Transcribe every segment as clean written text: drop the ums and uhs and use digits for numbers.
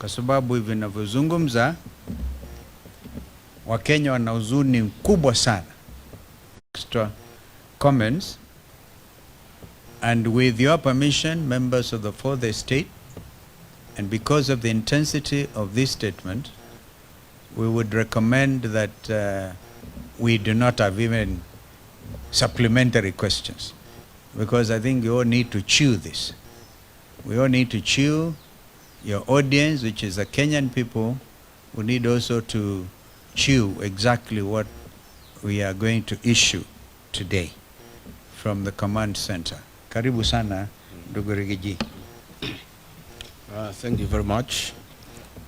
kwa sababu hivi ninavyozungumza Wakenya wana huzuni mkubwa sana. Extra comments, and with your permission, members of the fourth estate, and because of the intensity of this statement, we would recommend that we do not have even supplementary questions, because I think you all need to chew this. We all need to chew. Your audience, which is the Kenyan people, we need also to chew exactly what we are going to issue today from the command center. Karibu sana, ndugu Rigiji. Thank you very much.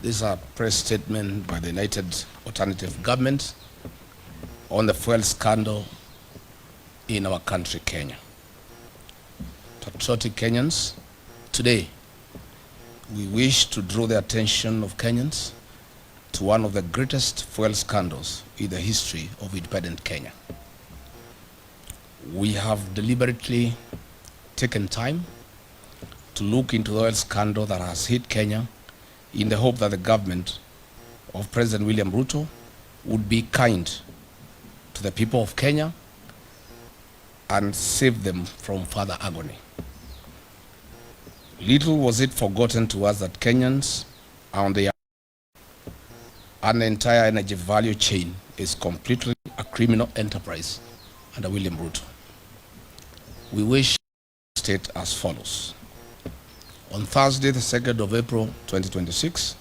This is a press statement by the United Alternative Government on the fuel scandal in our country, Kenya. Patriotic Kenyans, today we wish to draw the attention of Kenyans to one of the greatest fuel scandals in the history of independent Kenya. We have deliberately taken time to look into the oil scandal that has hit Kenya in the hope that the government of President William Ruto would be kind to the people of Kenya and save them from further agony. Little was it forgotten to us that Kenyans are on the and the entire energy value chain is completely a criminal enterprise under William Ruto. We wish to state as follows. On Thursday, the 2nd of April 2026,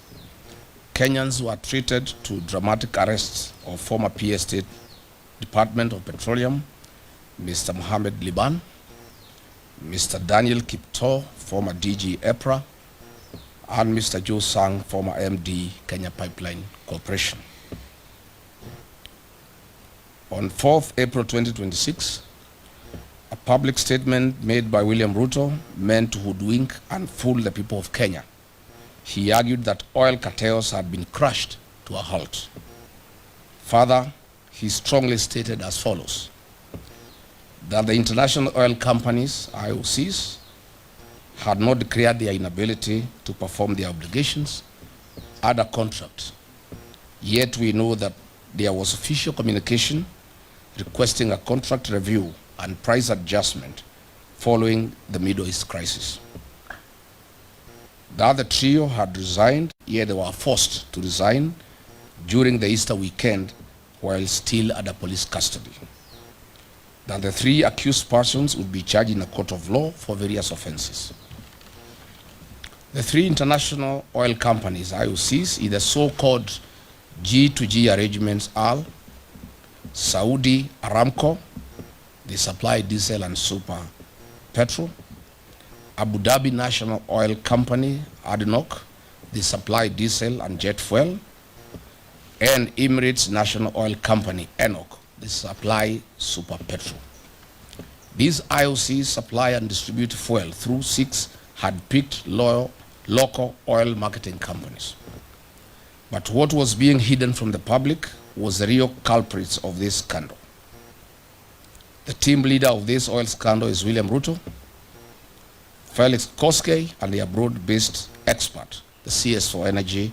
Kenyans were treated to dramatic arrests of former PA State Department of Petroleum, Mr. Mohammed Liban, Mr. Daniel Kipto, former DG EPRA, and Mr. Joe Sang, former MD, Kenya Pipeline Corporation. On 4th April 2026, a public statement made by William Ruto meant to hoodwink and fool the people of Kenya. He argued that oil cartels had been crushed to a halt. Further, he strongly stated as follows: that the international oil companies, IOCs, had not declared their inability to perform their obligations under contract. Yet we know that there was official communication requesting a contract review and price adjustment following the Middle East crisis. The other trio had resigned, yet they were forced to resign during the Easter weekend while still under police custody. That the three accused persons would be charged in a court of law for various offenses. The three international oil companies, IOCs, in the so-called G2G arrangements are Saudi Aramco, they supply diesel and super petrol; Abu Dhabi National Oil Company, ADNOC, they supply diesel and jet fuel; and Emirates National Oil Company, ENOC, they supply super petrol. These IOCs supply and distribute fuel through 6 hand-picked local oil marketing companies. But what was being hidden from the public was the real culprits of this scandal. The team leader of this oil scandal is William Ruto, Felix Koskei, and the abroad-based expert, the CS for Energy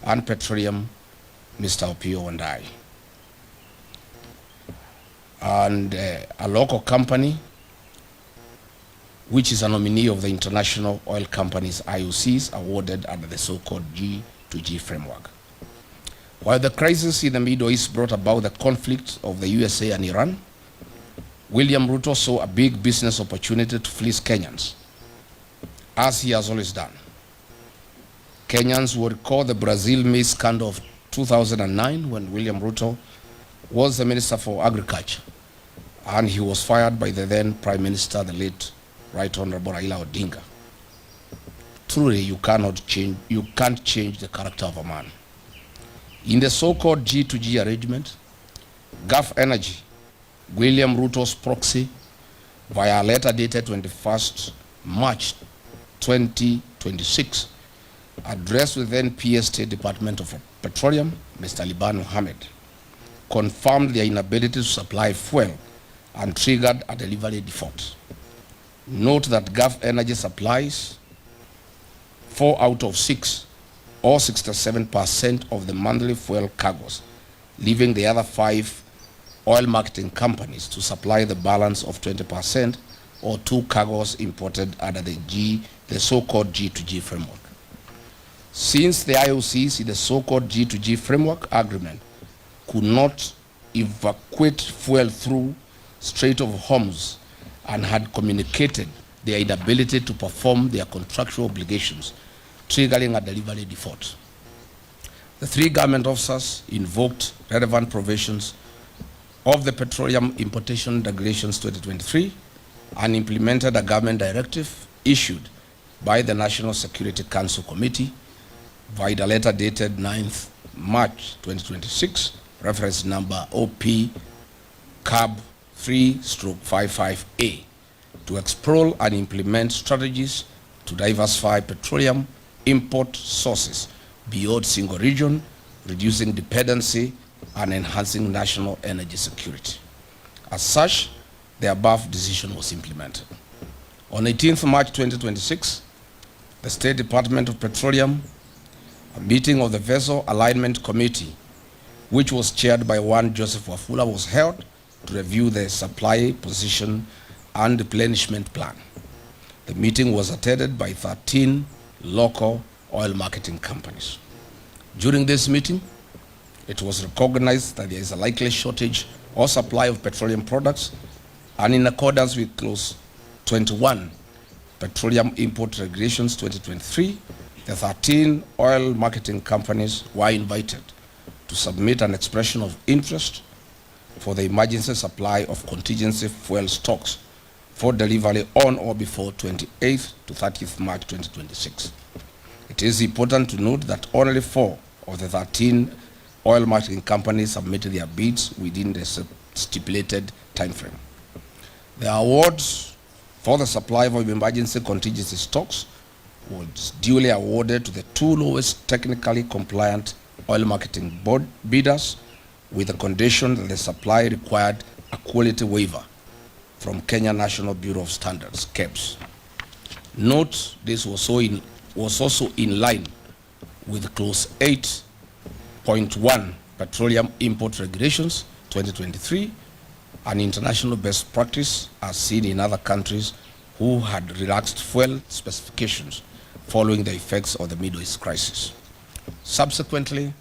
and Petroleum, Mr. Opio Wandai. And a local company, which is a nominee of the international oil companies, IOCs, awarded under the so-called G2G framework. While the crisis in the Middle East brought about the conflict of the USA and Iran, William Ruto saw a big business opportunity to fleece Kenyans, as he has always done. Kenyans will recall the Brazil maize scandal of 2009 when William Ruto was the Minister for Agriculture, and he was fired by the then Prime Minister, the late Right Honorable Raila Odinga. Truly, you can't change the character of a man. In the so-called G2G arrangement, Gulf Energy, William Ruto's proxy, via a letter dated 21st March 2026, addressed with then PA State Department of Petroleum, Mr. Liban Mohammed, confirmed their inability to supply fuel and triggered a delivery default. Note that Gulf Energy supplies 4 out of 6 or 67% of the monthly fuel cargoes, leaving the other 5 oil marketing companies to supply the balance of 20% or 2 cargoes imported under the so-called G2G framework. Since the IOCs in the so-called G2G framework agreement could not evacuate fuel through Strait of Hormuz and had communicated their inability to perform their contractual obligations, triggering a delivery default. The 3 government officers invoked relevant provisions of the Petroleum Importation Regulations 2023 and implemented a government directive issued by the National Security Council Committee via the letter dated 9th March 2026, reference number OP CAB 3/55A, to explore and implement strategies to diversify petroleum import sources beyond single region, reducing dependency and enhancing national energy security. As such, the above decision was implemented. On 18th March 2026, the State Department of Petroleum, a meeting of the Vessel Alignment Committee, which was chaired by one Joseph Wafula, was held to review the supply position and replenishment plan. The meeting was attended by 13 local oil marketing companies. During this meeting, it was recognized that there is a likely shortage or supply of petroleum products, and in accordance with Clause 21, Petroleum Import Regulations 2023, the 13 oil marketing companies were invited to submit an expression of interest for the emergency supply of contingency fuel stocks for delivery on or before 28th to 30th March 2026. It is important to note that only 4 of the 13 oil marketing companies submitted their bids within the stipulated timeframe. The awards for the supply of emergency contingency stocks was duly awarded to the 2 lowest technically compliant oil marketing board bidders, with the condition that the supply required a quality waiver from Kenya National Bureau of Standards, KEBS. Note, this was also in line with Clause 8.1 Petroleum Import Regulations 2023, an international best practice as seen in other countries who had relaxed fuel specifications following the effects of the Middle East crisis. Subsequently,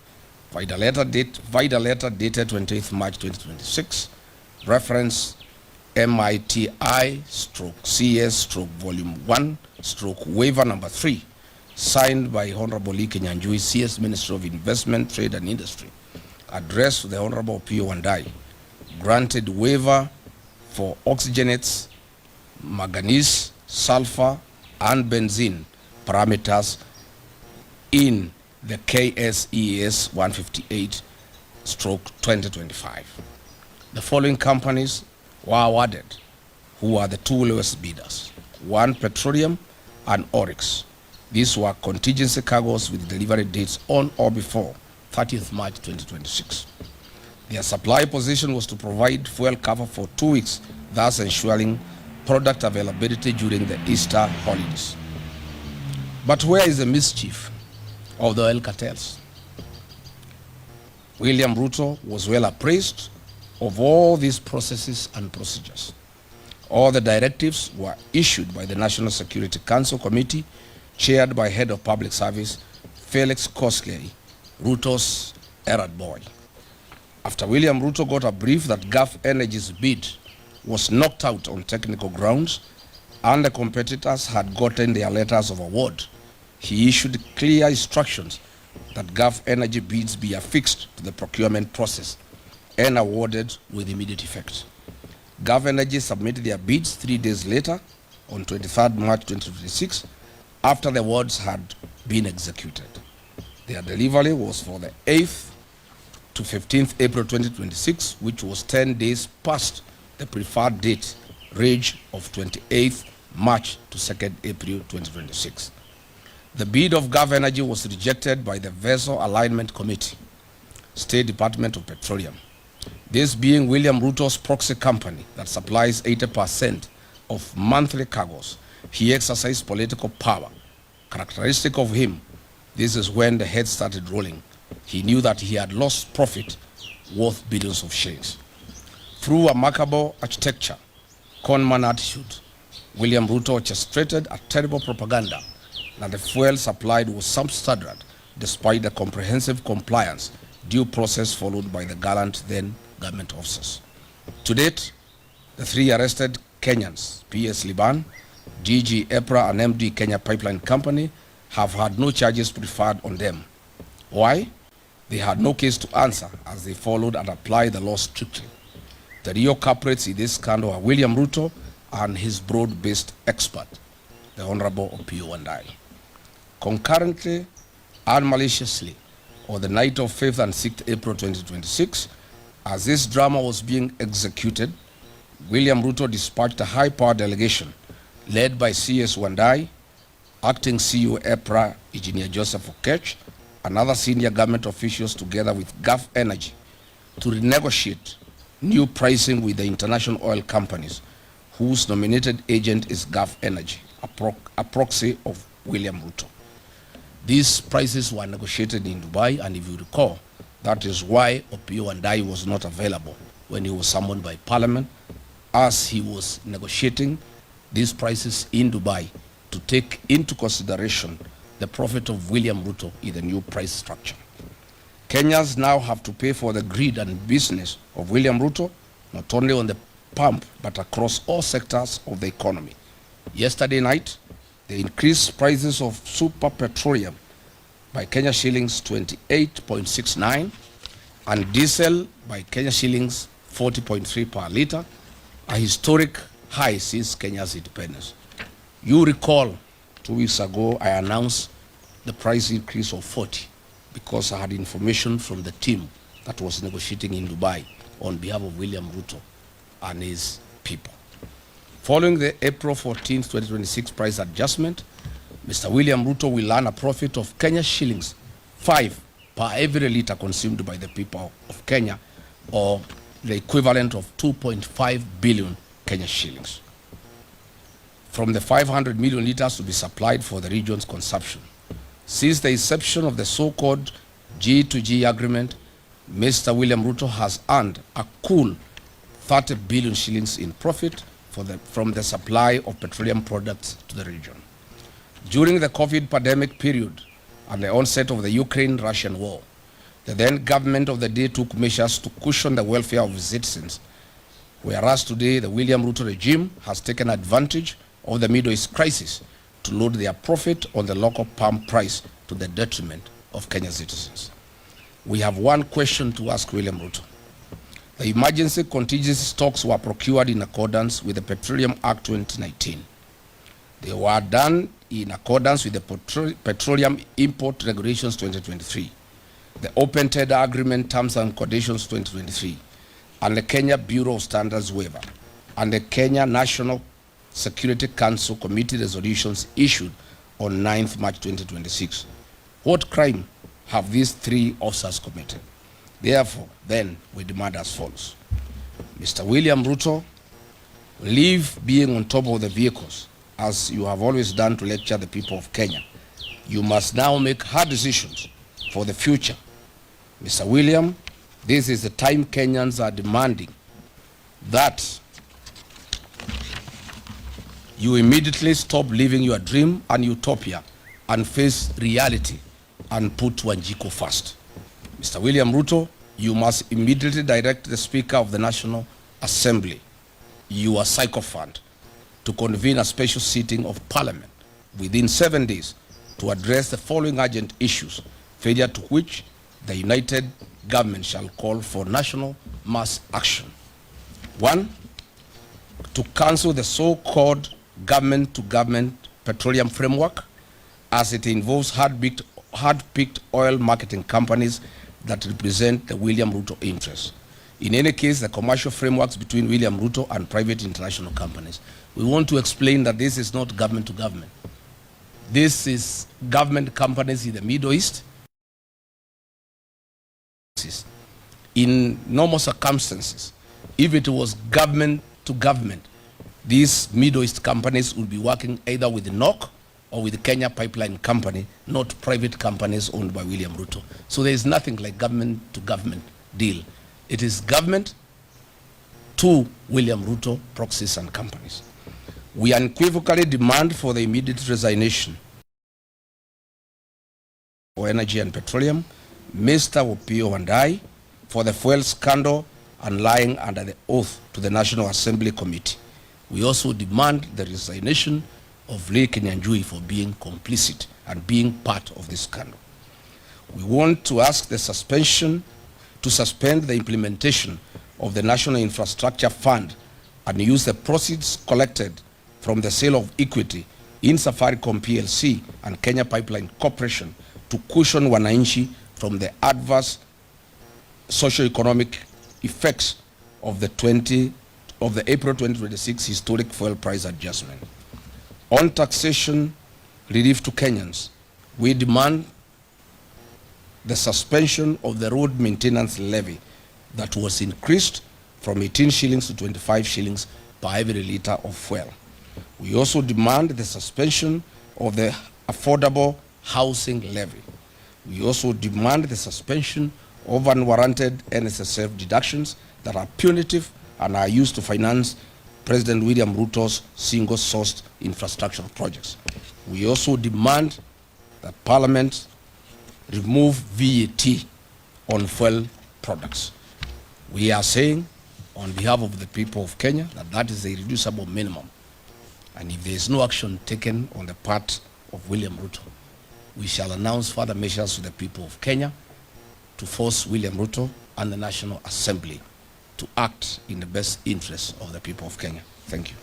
via the letter dated 28th March 2026, reference MITI/CS/Volume 1/Waiver Number 3, signed by Honorable Lee Kenyanjui, CS Minister of Investment, Trade and Industry, addressed to the Honorable P.O. Wandai, granted waiver for oxygenates, manganese, sulfur, and benzene parameters in the KSES 158/2025. The following companies were awarded, who are the 2 lowest bidders: 1 Petroleum and Oryx. These were contingency cargoes with delivery dates on or before 30th March 2026. Their supply position was to provide fuel cover for 2 weeks, thus ensuring product availability during the Easter holidays. But where is the mischief of the oil cartels? William Ruto was well appraised of all these processes and procedures. All the directives were issued by the National Security Council Committee, chaired by Head of Public Service Felix Koskei, Ruto's errand boy. After William Ruto got a brief that Gulf Energy's bid was knocked out on technical grounds and the competitors had gotten their letters of award, he issued clear instructions that Gulf Energy bids be affixed to the procurement process and awarded with immediate effect. Gulf Energy submitted their bids 3 days later, on 23rd March 2026, after the awards had been executed. Their delivery was for the 8th to 15th April 2026, which was 10 days past the preferred date range of 28th March to 2nd April 2026. The bid of Gulf Energy was rejected by the Vessel Alignment Committee, State Department of Petroleum. This being William Ruto's proxy company that supplies 80% of monthly cargoes, he exercised political power, characteristic of him, This is when the head started rolling. He knew that he had lost profit worth billions of shillings. Through remarkable architecture, conman attitude, William Ruto orchestrated a terrible propaganda that the fuel supplied was substandard despite the comprehensive compliance due process followed by the gallant then government officers. To date, the three arrested Kenyans, PS Liban, DG EPRA and MD Kenya Pipeline Company, have had no charges preferred on them. Why? They had no case to answer as they followed and applied the law strictly. The real culprits in this scandal are William Ruto and his broad-based expert, the Honorable Opiyo Wandayi. Concurrently and maliciously, on the night of 5th and 6th April 2026, as this drama was being executed, William Ruto dispatched a high-power delegation led by CS Wandayi, Acting CEO EPRA, Engineer Joseph Okech, and other senior government officials together with Gulf Energy to renegotiate new pricing with the international oil companies whose nominated agent is Gulf Energy, a proxy of William Ruto. These prices were negotiated in Dubai, and if you recall, that is why Opiyo Wandayi was not available when he was summoned by Parliament, as he was negotiating these prices in Dubai to take into consideration the profit of William Ruto in the new price structure. Kenyans now have to pay for the greed and business of William Ruto, not only on the pump, but across all sectors of the economy. Yesterday night, they increased prices of super petroleum by Kenya shillings 28.69 and diesel by Kenya shillings 40.3 per litre, a historic high since Kenya's independence. You recall 2 weeks ago I announced the price increase of 40 because I had information from the team that was negotiating in Dubai on behalf of William Ruto and his people. Following the April 14, 2026 price adjustment, Mr. William Ruto will earn a profit of Kenya shillings 5 per every litre consumed by the people of Kenya, or the equivalent of 2.5 billion Kenya shillings, from the 500 million litres to be supplied for the region's consumption. Since the inception of the so-called G2G agreement, Mr. William Ruto has earned a cool 30 billion shillings in profit from the supply of petroleum products to the region. During the COVID pandemic period and the onset of the Ukraine-Russian war, the then government of the day took measures to cushion the welfare of its citizens, whereas today the William Ruto regime has taken advantage of the Middle East crisis to load their profit on the local palm price to the detriment of Kenyan citizens. We have one question to ask William Ruto. The emergency contingency stocks were procured in accordance with the Petroleum Act 2019. They were done in accordance with the Petroleum Import Regulations 2023, the Open Tender Agreement Terms and Conditions 2023, and the Kenya Bureau of Standards waiver, and the Kenya National Security Council Committee resolutions issued on 9th March 2026. What crime have these three officers committed? Therefore, then, we demand as follows. Mr. William Ruto, leave being on top of the vehicles, as you have always done to lecture the people of Kenya. You must now make hard decisions for the future. Mr. William, this is the time Kenyans are demanding that you immediately stop living your dream and utopia and face reality and put Wanjiko first. Mr. William Ruto, you must immediately direct the Speaker of the National Assembly, you are sycophant, to convene a special sitting of Parliament within 7 days to address the following urgent issues, failure to which the united government shall call for national mass action. 1, to cancel the so-called government-to-government petroleum framework, as it involves hard-picked oil marketing companies that represent the William Ruto interests. In any case, the commercial frameworks between William Ruto and private international companies. We want to explain that this is not government-to-government. This is government companies in the Middle East. In normal circumstances, if it was government-to-government, these Middle East companies would be working either with the NOC or with the Kenya Pipeline Company, not private companies owned by William Ruto. So there is nothing like government to government deal. It is government to William Ruto, proxies and companies. We unequivocally demand for the immediate resignation for Energy and Petroleum, Mr. Opiyo Wandayi, for the fuel scandal and lying under the oath to the National Assembly Committee. We also demand the resignation of Lee Kinyanjui for being complicit and being part of this scandal. We want to ask to suspend the implementation of the National Infrastructure Fund and use the proceeds collected from the sale of equity in Safaricom PLC and Kenya Pipeline Corporation to cushion wananchi from the adverse socio-economic effects of the April 2026 historic fuel price adjustment. On taxation relief to Kenyans, we demand the suspension of the road maintenance levy that was increased from 18 shillings to 25 shillings per every litre of fuel. We also demand the suspension of the affordable housing levy. We also demand the suspension of unwarranted NSSF deductions that are punitive and are used to finance President William Ruto's single-sourced infrastructure projects. We also demand that Parliament remove VAT on fuel products. We are saying on behalf of the people of Kenya that that is a reducible minimum. And if there is no action taken on the part of William Ruto, we shall announce further measures to the people of Kenya to force William Ruto and the National Assembly to act in the best interest of the people of Kenya. Thank you.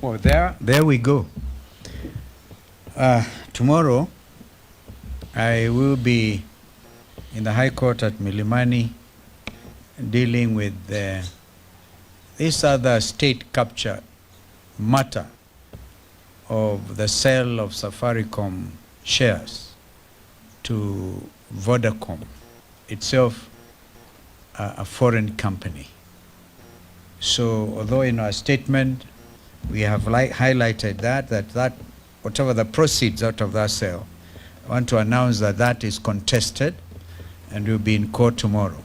Well, there we go. Tomorrow, I will be in the High Court at Milimani dealing with this other state capture matter of the sale of Safaricom shares to Vodacom, itself a foreign company. So although in our statement we have highlighted that whatever the proceeds out of that sale, I want to announce that that is contested and will be in court tomorrow.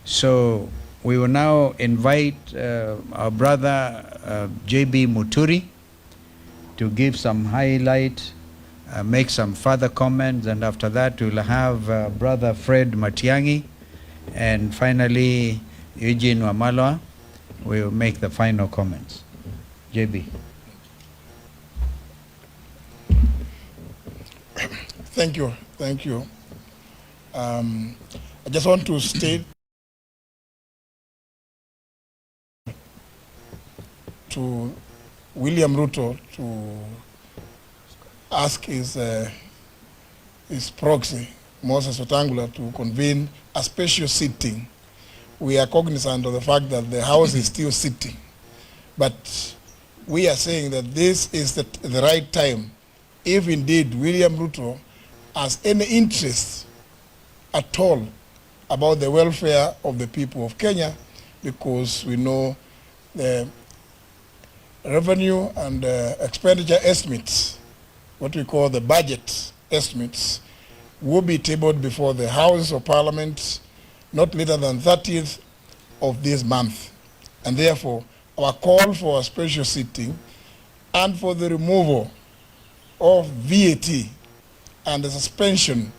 So we will now invite our brother JB Muturi to give some highlight, make some further comments, and after that we'll have brother Fred Matiang'i, and finally Eugene Wamalwa will make the final comments. JB. Thank you. I just want to state to William Ruto to ask his proxy, Moses Wetangula, to convene a special sitting. We are cognizant of the fact that the House is still sitting, but we are saying that this is the right time, if indeed William Ruto has any interest at all about the welfare of the people of Kenya, because we know the revenue and expenditure estimates, what we call the budget estimates, will be tabled before the House of Parliament not later than 30th of this month. And therefore, our call for a special sitting and for the removal of VAT and the suspension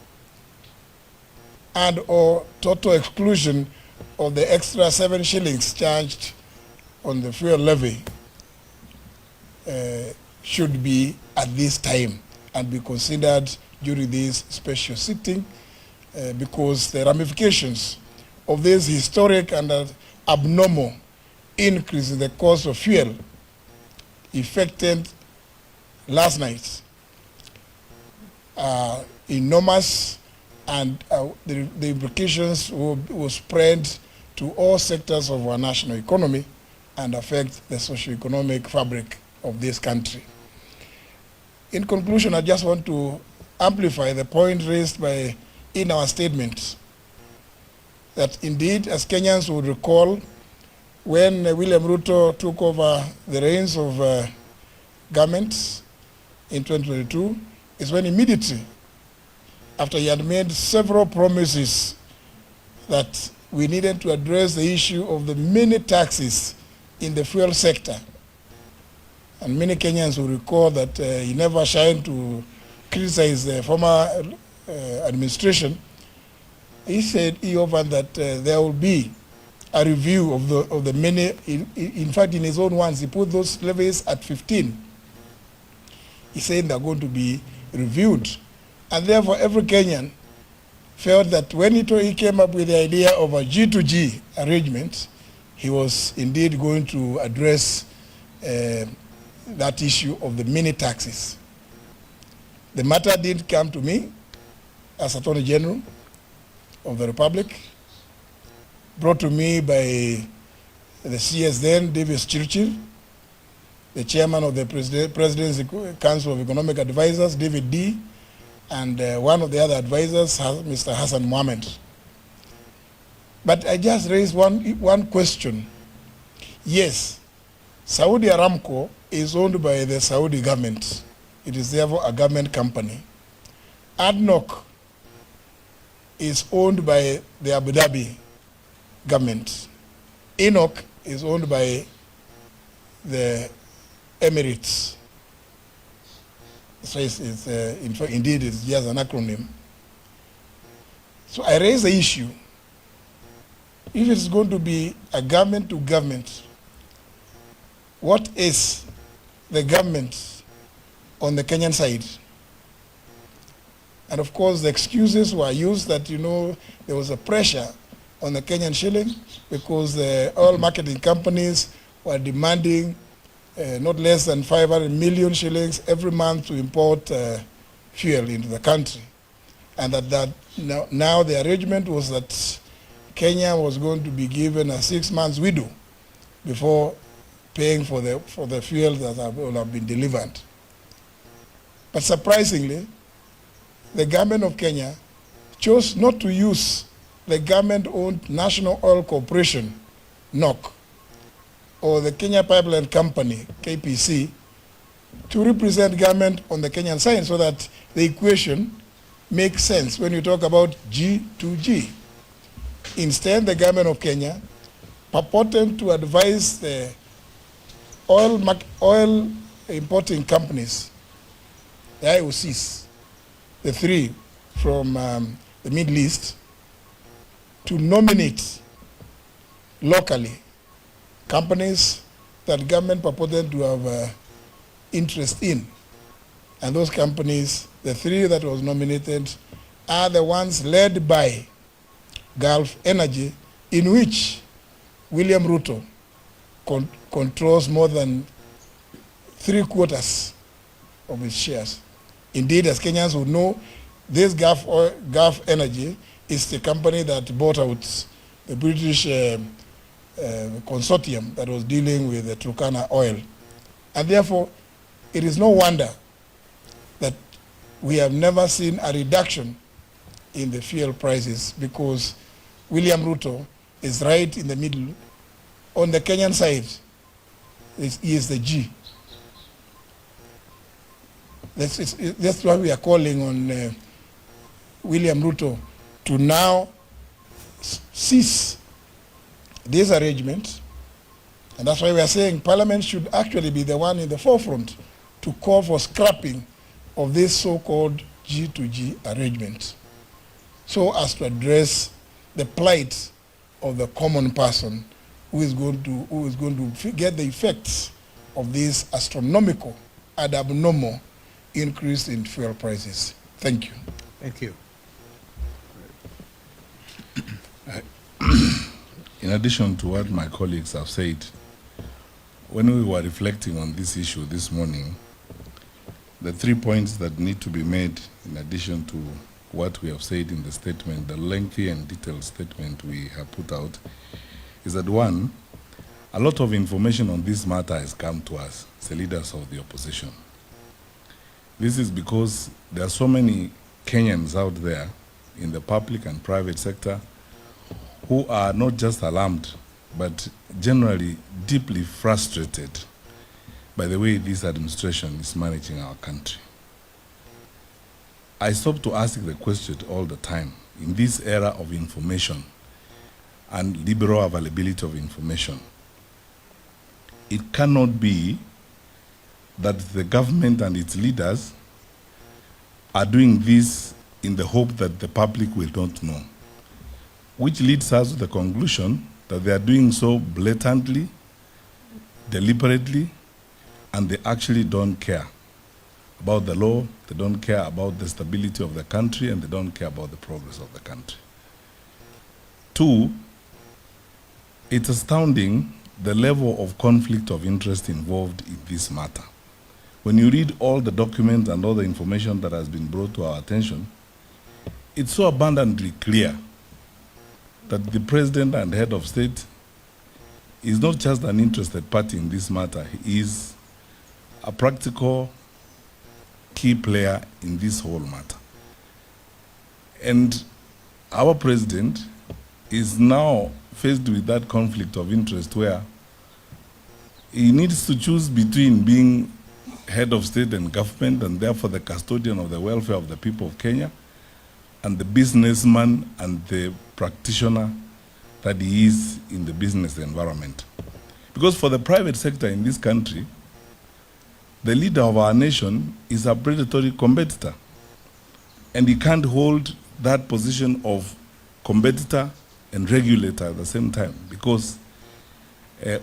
and or total exclusion of the extra 7 shillings charged on the fuel levy should be at this time and be considered during this special sitting because the ramifications of this historic and abnormal increase in the cost of fuel effected last night are enormous, and the implications will spread to all sectors of our national economy and affect the socio-economic fabric of this country. In conclusion, I just want to amplify the point raised in our statement that indeed, as Kenyans would recall, when William Ruto took over the reins of government in 2022 is when immediately after he had made several promises that we needed to address the issue of the many taxes in the fuel sector. And many Kenyans will recall that he never shied to criticize the former administration. He said, he offered that there will be a review of the many, in fact, in his own words, he put those levies at 15. He said they're going to be reviewed. And therefore, every Kenyan felt that when he came up with the idea of a G2G arrangement, he was indeed going to address that issue of the mini taxes. The matter did come to me as Attorney General of the Republic, brought to me by the CS then, Davis Churchill, the chairman of the President's Council of Economic Advisors, David D., and one of the other advisors, Mr. Hassan Mohammed. But I just raised one question. Yes, Saudi Aramco is owned by the Saudi government. It is therefore a government company. ADNOC is owned by the Abu Dhabi government. ENOC is owned by the Emirates. So indeed, it's just an acronym. So I raise the issue. If it's going to be a government to government, what is the government on the Kenyan side? And of course, the excuses were used that, there was a pressure on the Kenyan shilling because the oil marketing companies were demanding not less than 500 million shillings every month to import fuel into the country. And that now the arrangement was that Kenya was going to be given a 6 months window before paying for the fuel that will have been delivered. But surprisingly, the government of Kenya chose not to use the government-owned National Oil Corporation, NOC, or the Kenya Pipeline Company, KPC, to represent government on the Kenyan side so that the equation makes sense when you talk about G2G. Instead, the government of Kenya purported to advise the oil importing companies, the IOCs, the three from the Middle East, to nominate locally companies that government purported to have interest in. And those companies, the three that was nominated, are the ones led by Gulf Energy, in which William Ruto controls more than 3/4 of his shares. Indeed, as Kenyans would know, this Gulf Energy is the company that bought out the British consortium that was dealing with the Turkana oil. And therefore, it is no wonder that we have never seen a reduction in the fuel prices, because William Ruto is right in the middle. On the Kenyan side, he is the G. That's why we are calling on William Ruto to now cease this arrangement. And that's why we are saying Parliament should actually be the one in the forefront to call for scrapping of this so-called G2G arrangement, so as to address the plight of the common person who is going to get the effects of this astronomical and abnormal increase in fuel prices. Thank you. Thank you. In addition to what my colleagues have said, when we were reflecting on this issue this morning, the 3 points that need to be made in addition to what we have said in the statement, the lengthy and detailed statement we have put out, is that one, a lot of information on this matter has come to us, the leaders of the opposition. This is because there are so many Kenyans out there in the public and private sector who are not just alarmed, but generally deeply frustrated by the way this administration is managing our country. I stop to ask the question all the time. In this era of information and liberal availability of information, it cannot be that the government and its leaders are doing this in the hope that the public will not know, which leads us to the conclusion that they are doing so blatantly, deliberately, and they actually don't care about the law, they don't care about the stability of the country, and they don't care about the progress of the country. Two, it's astounding the level of conflict of interest involved in this matter. When you read all the documents and all the information that has been brought to our attention, it's so abundantly clear that the president and head of state is not just an interested party in this matter, he is a practical key player in this whole matter. And our president is now faced with that conflict of interest where he needs to choose between being head of state and government and therefore the custodian of the welfare of the people of Kenya and the businessman and the practitioner that he is in the business environment. Because for the private sector in this country, the leader of our nation is a predatory competitor, and he can't hold that position of competitor and regulator at the same time, because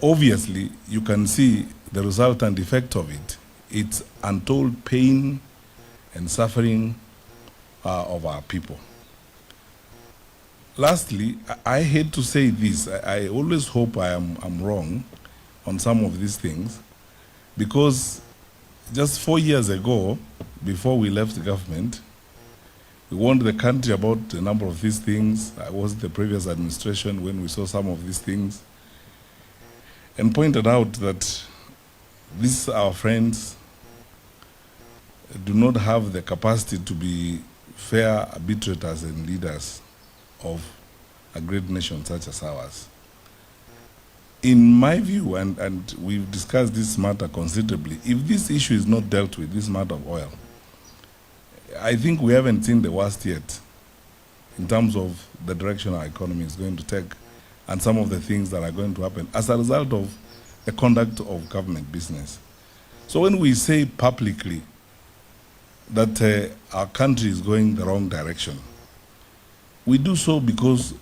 obviously you can see the resultant effect of it. It's untold pain and suffering of our people. Lastly, I hate to say this, I always hope I'm wrong on some of these things, because just 4 years ago, before we left the government, we warned the country about a number of these things. I was in the previous administration when we saw some of these things, and pointed out that these our friends do not have the capacity to be fair arbitrators and leaders of a great nation such as ours. In my view, and we've discussed this matter considerably, if this issue is not dealt with, this matter of oil, I think we haven't seen the worst yet in terms of the direction our economy is going to take and some of the things that are going to happen as a result of the conduct of government business. So when we say publicly that our country is going the wrong direction, we do so because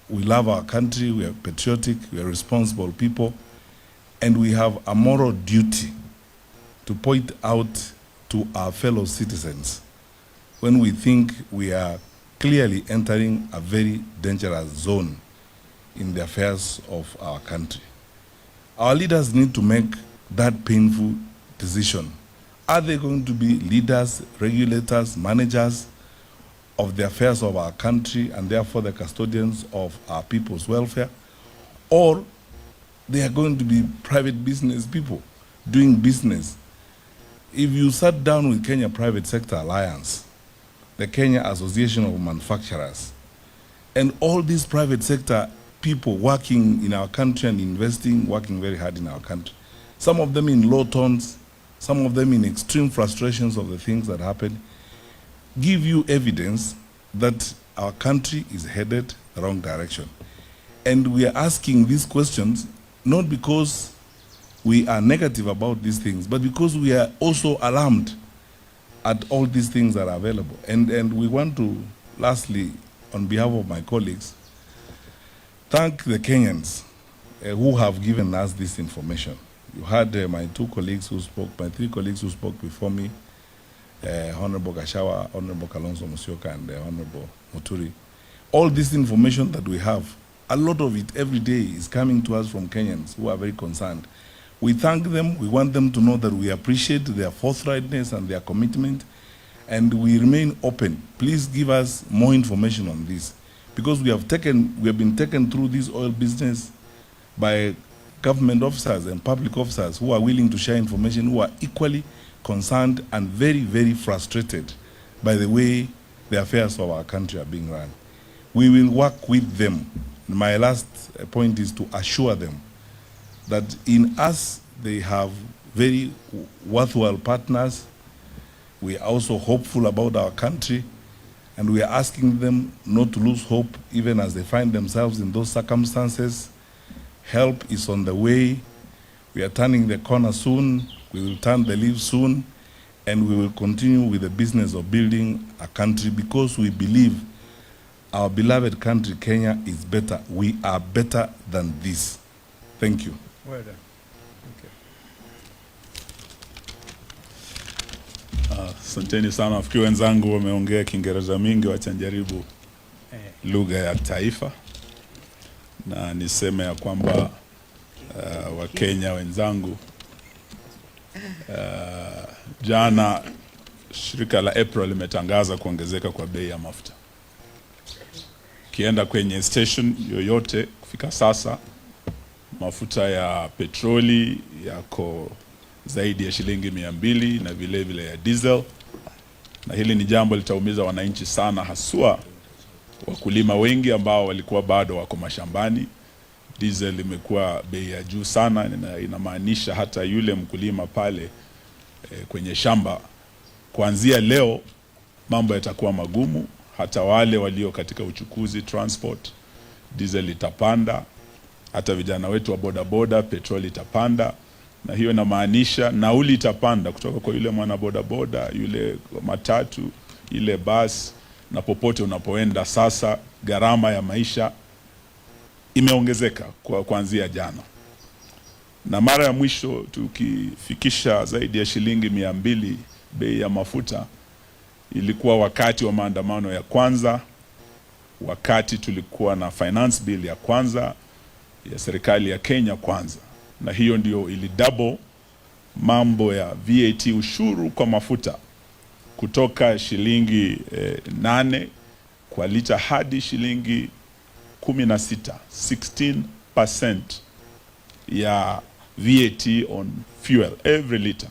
we love our country, we are patriotic, we are responsible people, and we have a moral duty to point out to our fellow citizens when we think we are clearly entering a very dangerous zone in the affairs of our country. Our leaders need to make that painful decision. Are they going to be leaders, regulators, managers of the affairs of our country and therefore the custodians of our people's welfare, or they are going to be private business people doing business? If you sat down with Kenya Private Sector Alliance, the Kenya Association of Manufacturers, and all these private sector people working in our country and investing, working very hard in our country, some of them in low tones, some of them in extreme frustrations of the things that happen, give you evidence that our country is headed the wrong direction. And we are asking these questions not because we are negative about these things, but because we are also alarmed at all these things that are available. And we want to, lastly, on behalf of my colleagues, thank the Kenyans who have given us this information. You had my three colleagues who spoke before me, Honorable Gachagua, Honorable Kalonzo Musyoka, and Honorable Muturi. All this information that we have, a lot of it every day is coming to us from Kenyans who are very concerned. We thank them. We want them to know that we appreciate their forthrightness and their commitment, and we remain open. Please give us more information on this, because we have been taken through this oil business by government officers and public officers who are willing to share information, who are equally concerned and very, very frustrated by the way the affairs of our country are being run. We will work with them. My last point is to assure them that in us they have very worthwhile partners. We are also hopeful about our country, and we are asking them not to lose hope even as they find themselves in those circumstances. Help is on the way. We are turning the corner soon. We will turn the leaf soon, and we will continue with the business of building a country because we believe our beloved country, Kenya, is better. We are better than this. Thank you. Well done. Asanteni sana. Nafikiri wenzangu wameongea Kiingereza mingi, wacha njaribu lugha ya taifa. Na niseme ya kwamba Wakenya wenzangu, jana shirika la Petrol limetangaza kuongezeka kwa bei ya mafuta. Kienda kwenye station yoyote kufika sasa, mafuta ya petroli yako zaidi ya shilingi 200 na vile vile ya diesel, na hili ni jambo litaumiza wananchi sana, haswa wakulima wengi ambao walikuwa bado wako mashambani. Diesel imekuwa bei ya juu sana, inamaanisha hata yule mkulima pale kwenye shamba, kuanzia leo mambo yatakuwa magumu. Hata wale walio katika uchukuzi, transport, diesel itapanda. Hata vijana wetu wa bodaboda, petroli itapanda. Na hiyo inamaanisha nauli itapanda kutoka kwa yule mwana bodaboda, yule matatu, ile bus, na popote unapoenda. Sasa gharama ya maisha imeongezeka kuanzia jana. Na mara ya mwisho tukifikisha zaidi ya shilingi 200 bei ya mafuta ilikuwa wakati wa maandamano ya kwanza, wakati tulikuwa na finance bill ya kwanza ya serikali ya Kenya kwanza. Na hiyo ndio ili double mambo ya VAT, ushuru kwa mafuta, kutoka shilingi 8 kwa lita hadi shilingi 16, 16% ya VAT on fuel every liter.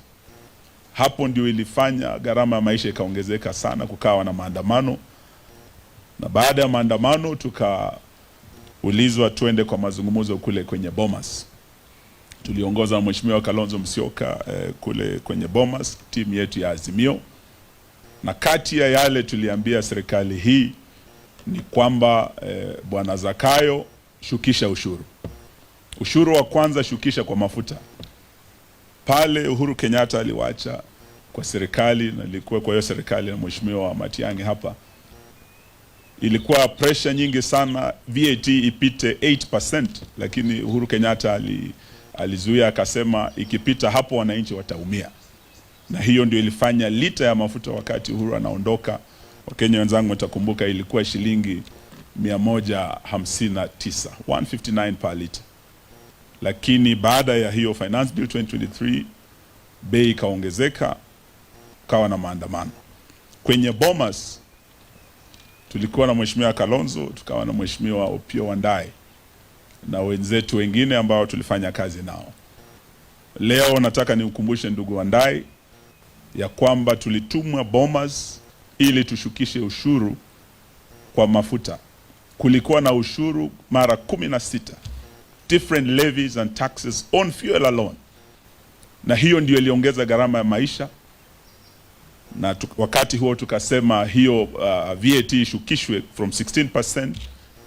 Hapo ndio ilifanya gharama ya maisha ikaongezeka sana, kukawa na maandamano. Na baada ya maandamano tukaulizwa twende kwa mazungumzo kule kwenye Bomas. Tuliongoza Mheshimiwa Kalonzo Musyoka kule kwenye Bomas, timu yetu ya Azimio. Na kati ya yale tuliambia serikali hii ni kwamba Bwana Zakayo, shukisha ushuru. Ushuru wa kwanza shukisha kwa mafuta. Pale Uhuru Kenyatta aliwacha kwa serikali, na ilikuwa kwa hiyo serikali na Mheshimiwa Matiang'i hapa, ilikuwa pressure nyingi sana VAT ipite 8%, lakini Uhuru Kenyatta alizuia, akasema ikipita hapo wananchi wataumia. Na hiyo ndio ilifanya lita ya mafuta wakati Uhuru anaondoka, Wakenya wenzangu mtakumbuka, ilikuwa shilingi 159, 159 per liter. Lakini baada ya hiyo finance bill 2023 bei ikaongezeka, kawa na maandamano. Kwenye Bomas tulikuwa na Mheshimiwa Kalonzo, tukawa na Mheshimiwa Opiyo Wandayi na wenzetu wengine ambao tulifanya kazi nao. Leo nataka niukumbushe ndugu Wandayi ya kwamba tulitumwa Bomas ili tushukishe ushuru kwa mafuta. Kulikuwa na ushuru mara 16, different levies and taxes on fuel alone. Na hiyo ndio iliongeza gharama ya maisha. Na wakati huo tukasema hiyo VAT ishukishwe from 16%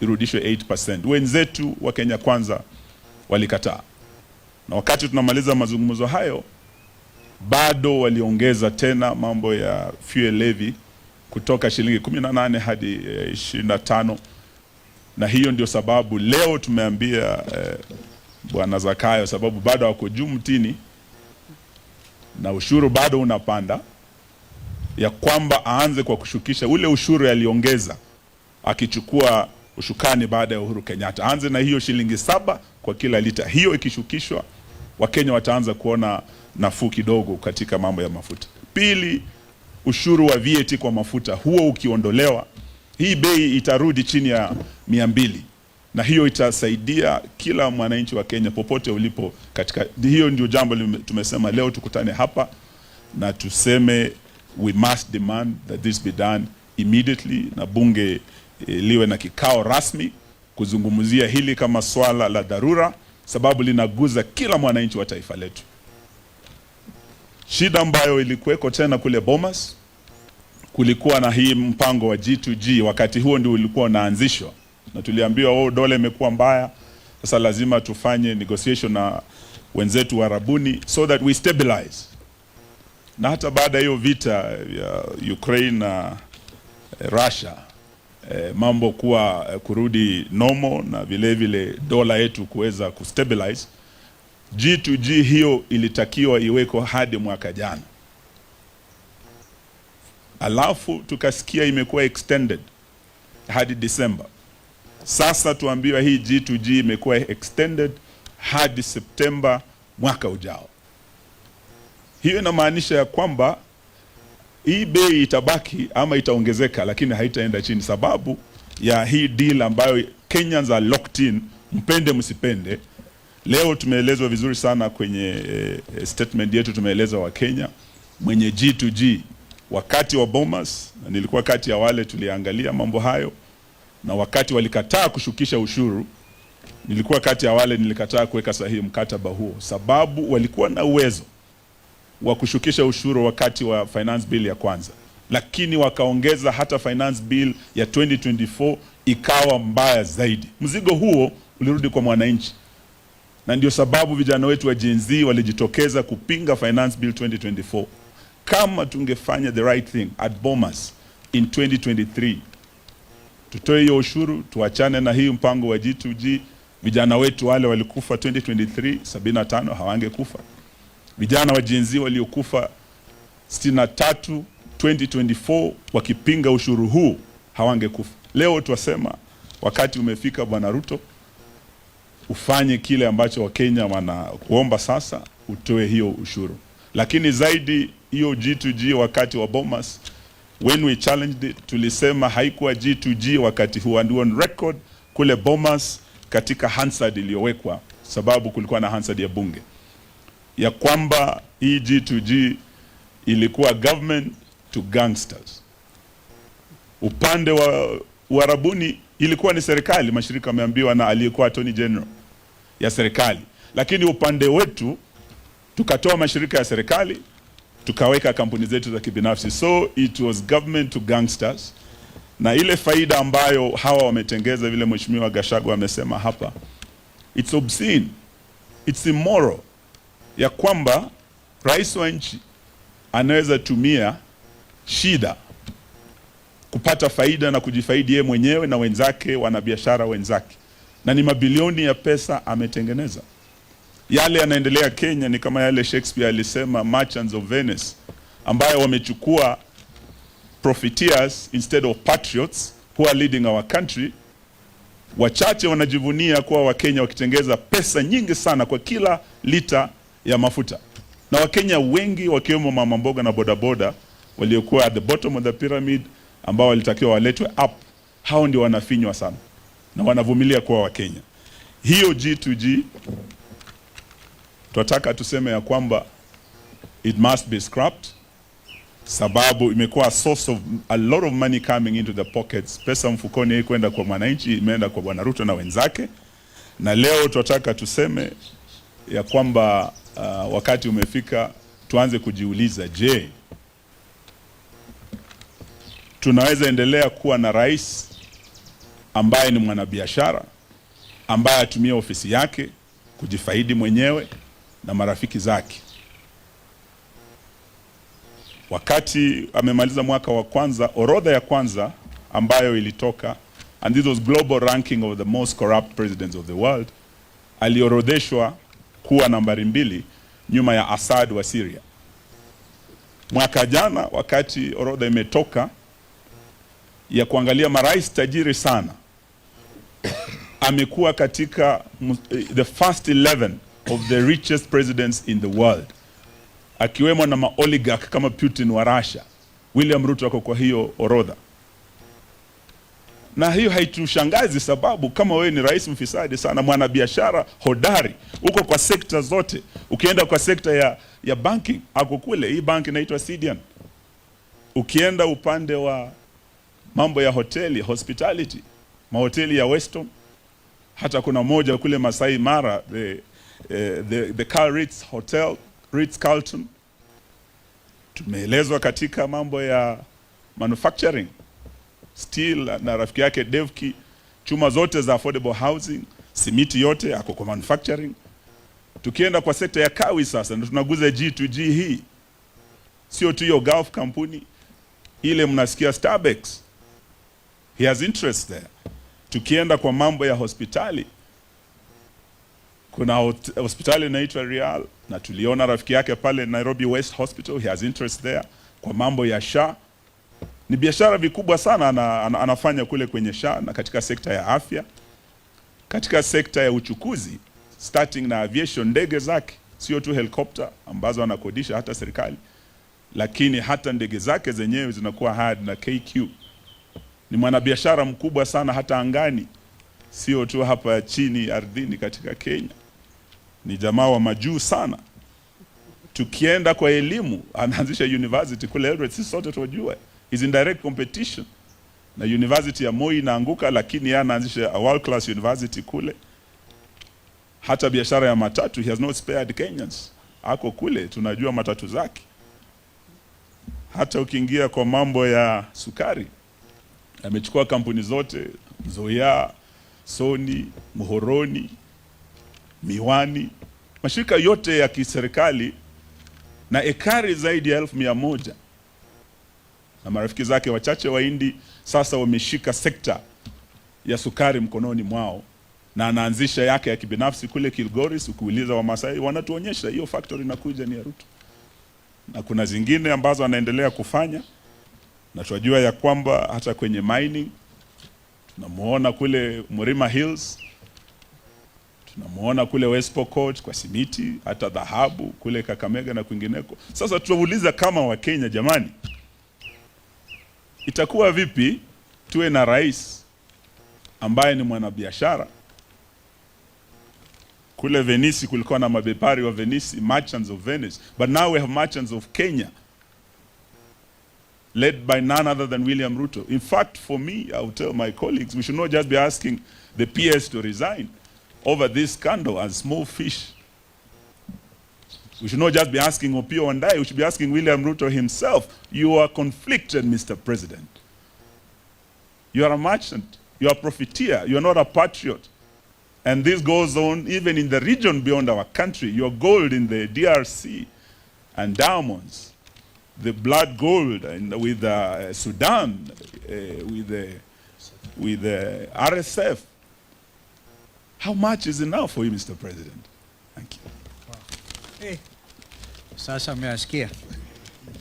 irudishwe 8%. Wenzetu wa Kenya Kwanza walikataa. Na wakati tunamaliza mazungumzo hayo, bado waliongeza tena mambo ya fuel levy kutoka shilingi 18 hadi 25. Na hiyo ndio sababu leo tumeambia Bwana Zakayo, sababu bado wako juu mtini na ushuru bado unapanda, ya kwamba aanze kwa kushukisha ule ushuru aliongeza akichukua ushukani baada ya Uhuru Kenyatta. Aanze na hiyo shilingi 7 kwa kila lita. Hiyo ikishukishwa, Wakenya wataanza kuona nafuu kidogo katika mambo ya mafuta. Pili, ushuru wa VAT kwa mafuta, huo ukiondolewa, hii bei itarudi chini ya 200. Na hiyo itasaidia kila mwananchi wa Kenya popote ulipo katika. Hiyo ndio jambo tumesema leo tukutane hapa na tuseme we must demand that this be done immediately, na bunge liwe na kikao rasmi kuzungumzia hili kama swala la dharura, sababu linaguza kila mwananchi wa taifa letu. Shida ambayo ilikuweko tena kule Bomas, kulikuwa na hii mpango wa G2G, wakati huo ndio ulikuwa unaanzishwa. Na tuliambiwa dola imekuwa mbaya, sasa lazima tufanye negotiation na wenzetu Warabuni so that we stabilize. Na hata baada hiyo vita ya Ukraine na Russia, mambo kuwa kurudi normal na vile vile dola yetu kuweza kustabilize, G2G hiyo ilitakiwa iweko hadi mwaka jana. Alafu tukasikia imekuwa extended hadi December. Sasa tuambiwa hii G2G imekuwa extended hadi September mwaka ujao. Hiyo inamaanisha ya kwamba hii bei itabaki ama itaongezeka, lakini haitaenda chini, sababu ya hii deal ambayo Kenyans are locked in, mpende msipende. Leo tumeelezwa vizuri sana kwenye statement yetu, tumeeleza wa Kenya mwenye G2G wakati wa Bomas, na nilikuwa kati ya wale tuliangalia mambo hayo, na wakati walikataa kushukisha ushuru, nilikuwa kati ya wale nilikataa kuweka sahihi mkataba huo, sababu walikuwa na uwezo wa kushukisha ushuru wakati wa finance bill ya kwanza, lakini wakaongeza hata finance bill ya 2024 ikawa mbaya zaidi. Mzigo huo ulirudi kwa mwananchi, na ndio sababu vijana wetu wa Gen Z walijitokeza kupinga finance bill 2024. Kama tungefanya the right thing at Bomas in 2023, tutoe hiyo ushuru, tuachane na hii mpango wa G2G, vijana wetu wale walikufa 2023 75 hawangekufa. Vijana wa Gen Z waliokufa 63 2024 wakipinga ushuru huu hawangekufa. Leo tuwasema wakati umefika, Bwana Ruto, ufanye kile ambacho Wakenya wanakuomba sasa, utoe hiyo ushuru. Lakini zaidi hiyo G2G wakati wa Bomas, when we challenged it, tulisema haikuwa G2G wakati huo, and on record kule Bomas katika Hansard iliyowekwa, sababu kulikuwa na Hansard ya bunge, ya kwamba hii G2G ilikuwa government to gangsters. Upande wa Warabuni ilikuwa ni serikali, mashirika yameambiwa na aliyekuwa Attorney General ya serikali, lakini upande wetu tukatoa mashirika ya serikali tukaweka kampuni zetu za kibinafsi. So it was government to gangsters. Na ile faida ambayo hawa wametengeza, vile Mheshimiwa Gachagua amesema hapa, it's obscene, it's immoral, ya kwamba rais wa nchi anaweza tumia shida kupata faida na kujifaidi yeye mwenyewe na wenzake, wanabiashara wenzake, na ni mabilioni ya pesa ametengeneza. Yale yanaendelea Kenya ni kama yale Shakespeare alisema, merchants of Venice, ambayo wamechukua profiteers instead of patriots who are leading our country. Wachache wanajivunia kuwa Wakenya wakitengeza pesa nyingi sana kwa kila lita ya mafuta, na Wakenya wengi wakiwemo mama mboga na bodaboda waliokuwa at the bottom of the pyramid, ambao walitakiwa waletwe up, hao ndio wanafinywa sana na wanavumilia kuwa Wakenya. Hiyo G2G tunataka tuseme ya kwamba it must be scrapped, sababu imekuwa a source of a lot of money coming into the pockets. Pesa mfukoni hii kwenda kwa mwananchi imeenda kwa Bwana Ruto na wenzake. Na leo tunataka tuseme ya kwamba wakati umefika tuanze kujiuliza, je, tunaweza endelea kuwa na rais ambaye ni mwanabiashara, ambaye atumia ofisi yake kujifaidi mwenyewe na marafiki zake? Wakati amemaliza mwaka wa kwanza, orodha ya kwanza ambayo ilitoka, and this was global ranking of the most corrupt presidents of the world, aliorodheshwa kuwa nambari 2 nyuma ya Assad wa Syria. Mwaka jana wakati orodha imetoka ya kuangalia marais tajiri sana, amekuwa katika the first 11 of the richest presidents in the world, akiwemo na maoligarch kama Putin wa Russia. William Ruto ako kwa hiyo orodha. Na hiyo haitushangazi, sababu kama wewe ni rais mfisadi sana, mwanabiashara hodari, uko kwa sekta zote. Ukienda kwa sekta ya banking, ako kule, hii bank inaitwa Sidian. Ukienda upande wa mambo ya hoteli, hospitality, mahoteli ya Weston, hata kuna moja kule Masai Mara, the Carl Ritz Hotel, Ritz Carlton, Tumeelezwa katika mambo ya manufacturing, steel na rafiki yake Devki, chuma zote za affordable housing, simiti yote yako kwa manufacturing. Tukienda kwa sekta ya kawi sasa, ndio tunaguza G2G hii. Sio tu hiyo Gulf kampuni ile mnasikia Starbucks, he has interest there. Tukienda kwa mambo ya hospitali, kuna hospitali inaitwa Real na tuliona rafiki yake pale Nairobi West Hospital, he has interest there. Kwa mambo ya SHA, ni biashara vikubwa sana anafanya kule kwenye SHA. Na katika sekta ya afya, katika sekta ya uchukuzi, starting na aviation, ndege zake sio tu helicopter ambazo anakodisha hata serikali, lakini hata ndege zake zenyewe zinakuwa hard na KQ. Ni mwanabiashara mkubwa sana hata angani, sio tu hapa chini ardhini katika Kenya. Ni jamaa wa majuu sana. Tukienda kwa elimu, anaanzisha university kule Eldoret, sisi sote tunajua. Is in direct competition na university ya Moi inaanguka, lakini yeye anaanzisha a world class university kule. Hata biashara ya matatu, he has not spared Kenyans. Ako kule, tunajua matatu zake. Hata ukiingia kwa mambo ya sukari, amechukua kampuni zote, Zoya, Sony, Muhoroni, Miwani, mashirika yote ya kiserikali, na ekari zaidi ya 1,100. Na marafiki zake wachache wa Hindi sasa wameshika sekta ya sukari mkononi mwao, na anaanzisha yake ya kibinafsi kule Kilgoris. Ukiuliza Wamasai wanatuonyesha hiyo factory inakuja ni ya Ruto, na kuna zingine ambazo anaendelea kufanya. Na tunajua ya kwamba hata kwenye mining tunamuona kule Murima Hills, tunamuona kule West Pokot kwa simiti, hata dhahabu kule Kakamega na kwingineko. Sasa tunauliza kama Wakenya, jamani, itakuwa vipi tuwe na rais ambaye ni mwanabiashara? Kule Venice kulikuwa na mabepari wa Venice, merchants of Venice, but now we have merchants of Kenya, led by none other than William Ruto. In fact, for me, I would tell my colleagues, we should not just be asking the PS to resign over this scandal as small fish. We should not just be asking Opiyo Wandayi, we should be asking William Ruto himself. You are conflicted, Mr. President. You are a merchant, you are a profiteer, you are not a patriot. And this goes on even in the region beyond our country. Your gold in the DRC and diamonds, the blood gold and with Sudan, with the RSF. How much is enough for you, Mr. President? Thank you. Hey, sasa mmeasikia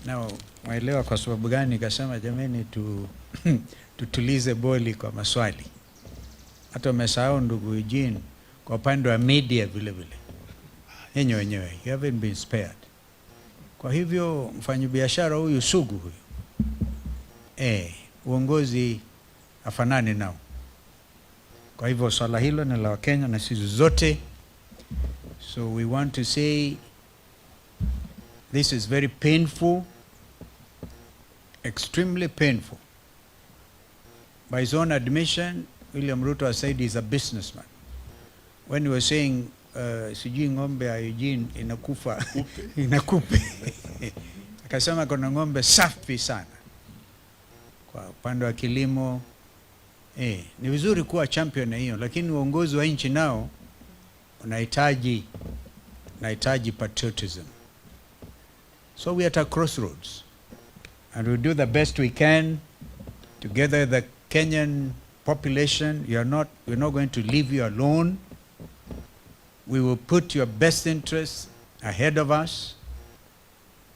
na waelewa kwa sababu gani nikasema jameni tutulize boli kwa maswali. Hata umesahau ndugu Eugene, kwa upande wa media vile vile wenyewe you haven't been spared. Kwa hivyo mfanyabiashara huyu sugu huyu uongozi afanani nao. Kwa hivyo swala hilo ni la Wakenya na sisi zote. So we want to say this is very painful, extremely painful. By his own admission, William Ruto has said he's a businessman. When he was saying sijui ng'ombe ya Eugene inakufa inakupe, akasema kuna ng'ombe safi sana kwa upande wa kilimo. Ni vizuri kuwa champion na hiyo, lakini uongozi wa nchi nao unahitaji patriotism. So we are at a crossroads and we'll do the best we can together with the Kenyan population. We're not going to leave you alone. We will put your best interests ahead of us.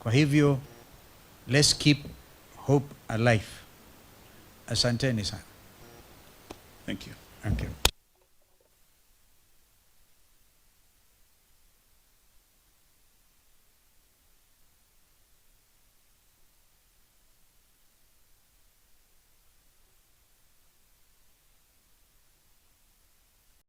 Kwa hivyo, let's keep hope alive. Asanteni sana. Thank you. Thank you.